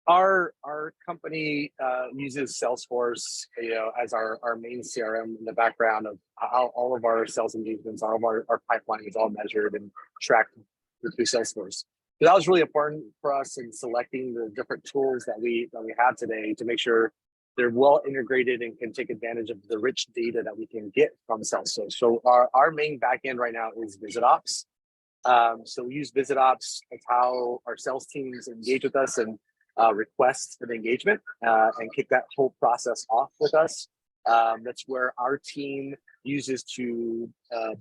Our company uses Salesforce, as our main CRM in the background of how all of our sales engagements, all of our pipeline is all measured and tracked through Salesforce. So that was really important for us in selecting the different tools that we have today to make sure they're well integrated and can take advantage of the rich data that we can get from Salesforce. So our main backend right now is VisitOps. So we use VisitOps. That's how our sales teams engage with us and request an engagement and kick that whole process off with us. That's where our team uses to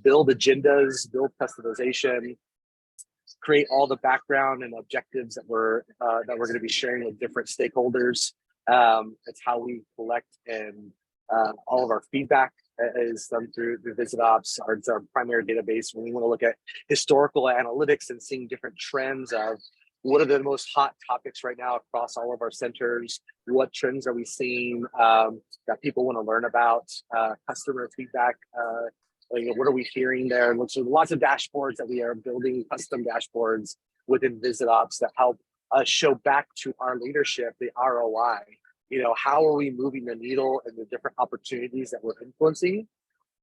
build agendas, build customization, create all the background and objectives that we're going to be sharing with different stakeholders. It's how we collect and all of our feedback is done through VisitOps. It's our primary database when we want to look at historical analytics and seeing different trends of what are the most hot topics right now across all of our centers. What trends are we seeing that people want to learn about? Customer feedback. What are we hearing there? And so lots of dashboards that we are building, custom dashboards within VisitOps that help us show back to our leadership the ROI. How are we moving the needle and the different opportunities that we're influencing?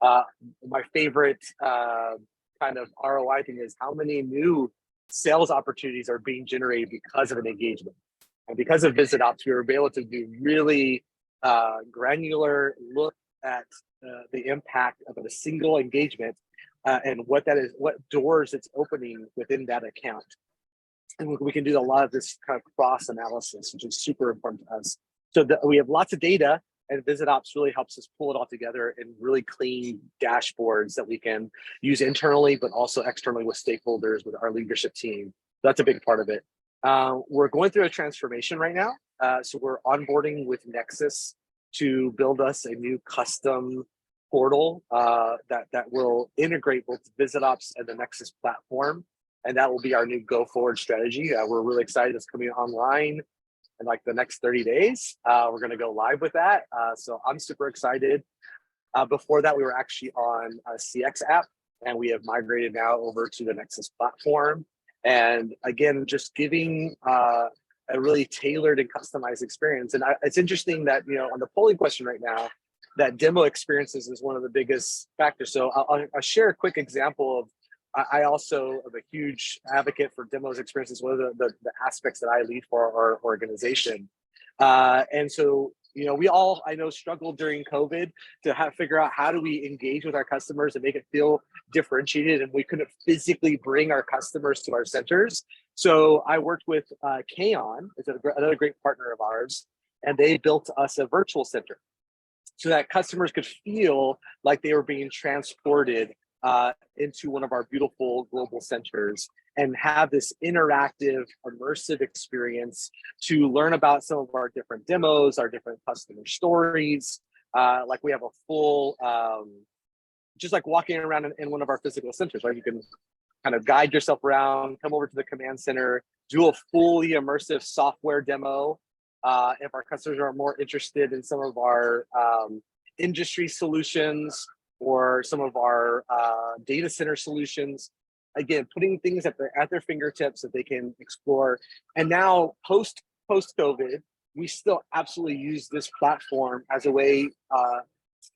My favorite kind of ROI thing is how many new sales opportunities are being generated because of an engagement. And because of VisitOps, we were able to do really granular look at the impact of a single engagement and what that is, what doors it's opening within that account. And we can do a lot of this kind of cross analysis, which is super important to us. So we have lots of data, and VisitOps really helps us pull it all together in really clean dashboards that we can use internally, but also externally with stakeholders, with our leadership team. That's a big part of it. We're going through a transformation right now. So we're onboarding with Nexus to build us a new custom portal that will integrate both VisitOps and the Nexus platform. And that will be our new go forward strategy. We're really excited. It's coming online in like the next 30 days. We're going to go live with that. So I'm super excited. Before that, we were actually on a CX app, and we have migrated now over to the Nexus platform. And again, just giving a really tailored and customized experience. And it's interesting that, on the polling question right now, that demo experiences is one of the biggest factors. So I'll share a quick example of, I also am a huge advocate for demos experiences, one of the aspects that I lead for our organization. And so, we all, I know, struggled during COVID to figure out how do we engage with our customers and make it feel differentiated, and we couldn't physically bring our customers to our centers. So I worked with Kaon, it's another great partner of ours, and they built us a virtual center so that customers could feel like they were being transported into one of our beautiful global centers and have this interactive, immersive experience to learn about some of our different demos, our different customer stories. Like we have a full, just like walking around in one of our physical centers, right? You can kind of guide yourself around, come over to the command center, do a fully immersive software demo. If our customers are more interested in some of our industry solutions, or some of our data center solutions, again, putting things at their fingertips that they can explore. And now post-COVID, we still absolutely use this platform as a way,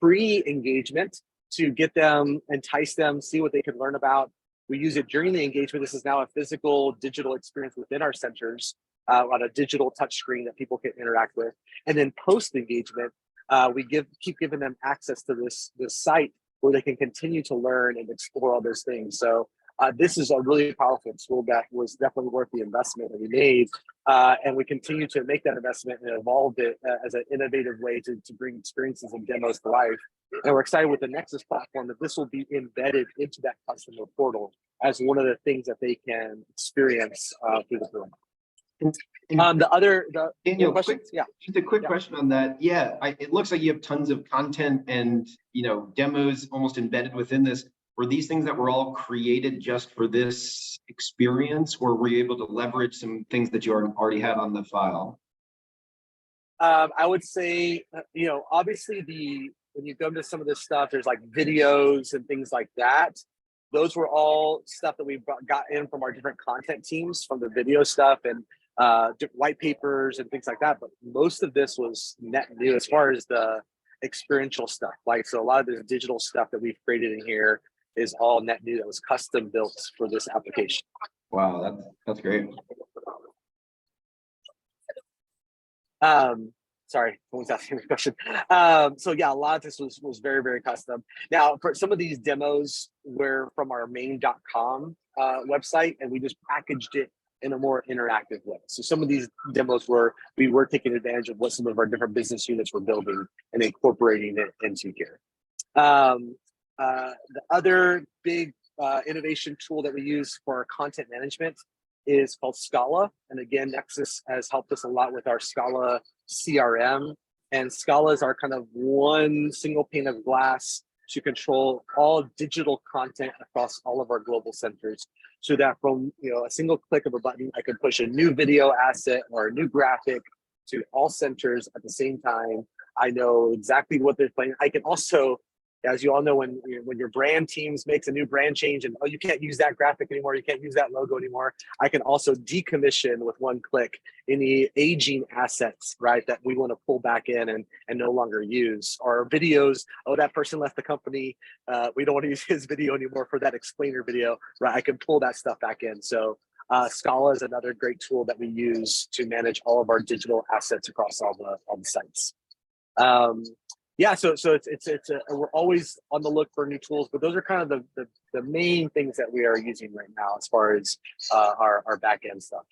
free engagement to get them, entice them, see what they can learn about. We use it during the engagement. This is now a physical digital experience within our centers on a digital touch screen that people can interact with. And then post-engagement, we keep giving them access to this site where they can continue to learn and explore all those things. So this is a really powerful tool that was definitely worth the investment that we made. And we continue to make that investment and evolve it as an innovative way to bring experiences and demos to life. And we're excited with the Nexus platform that this will be embedded into that customer portal as one of the things that they can experience through the portal. Daniel, just a quick Yeah. question on that. Yeah, it looks like you have tons of content and demos almost embedded within this. Were these things that were all created just for this experience, or were you able to leverage some things that you already had on the file? I would say, obviously when you go to some of this stuff, there's like videos and things like that. Those were all stuff that we got in from our different content teams from the video stuff. And white papers and things like that. But most of this was net new as far as the experiential stuff. Like, so a lot of this digital stuff that we've created in here is all net new that was custom built for this application. Wow, that's great. Sorry, someone's asking me a question. So yeah, a lot of this was very, very custom. Now, for some of these demos were from our main.com website, and we just packaged it in a more interactive way. So some of these demos we were taking advantage of what some of our different business units were building and incorporating it into here. The other big innovation tool that we use for our content management is called Scala. And again, Nexus has helped us a lot with our Scala CRM. And Scala is our kind of one single pane of glass to control all digital content across all of our global centers. So that from a single click of a button, I could push a new video asset or a new graphic to all centers at the same time. I know exactly what they're playing. I can also, as you all know, when your brand teams makes a new brand change and, oh, you can't use that graphic anymore, you can't use that logo anymore, I can also decommission with one click any aging assets, right, that we want to pull back in and no longer use. Or videos, oh, that person left the company, we don't want to use his video anymore for that explainer video, right? I can pull that stuff back in. So Scala is another great tool that we use to manage all of our digital assets across all the sites. Yeah, so we're always on the look for new tools, but those are kind of the main things that we are using right now as far as our back end stuff.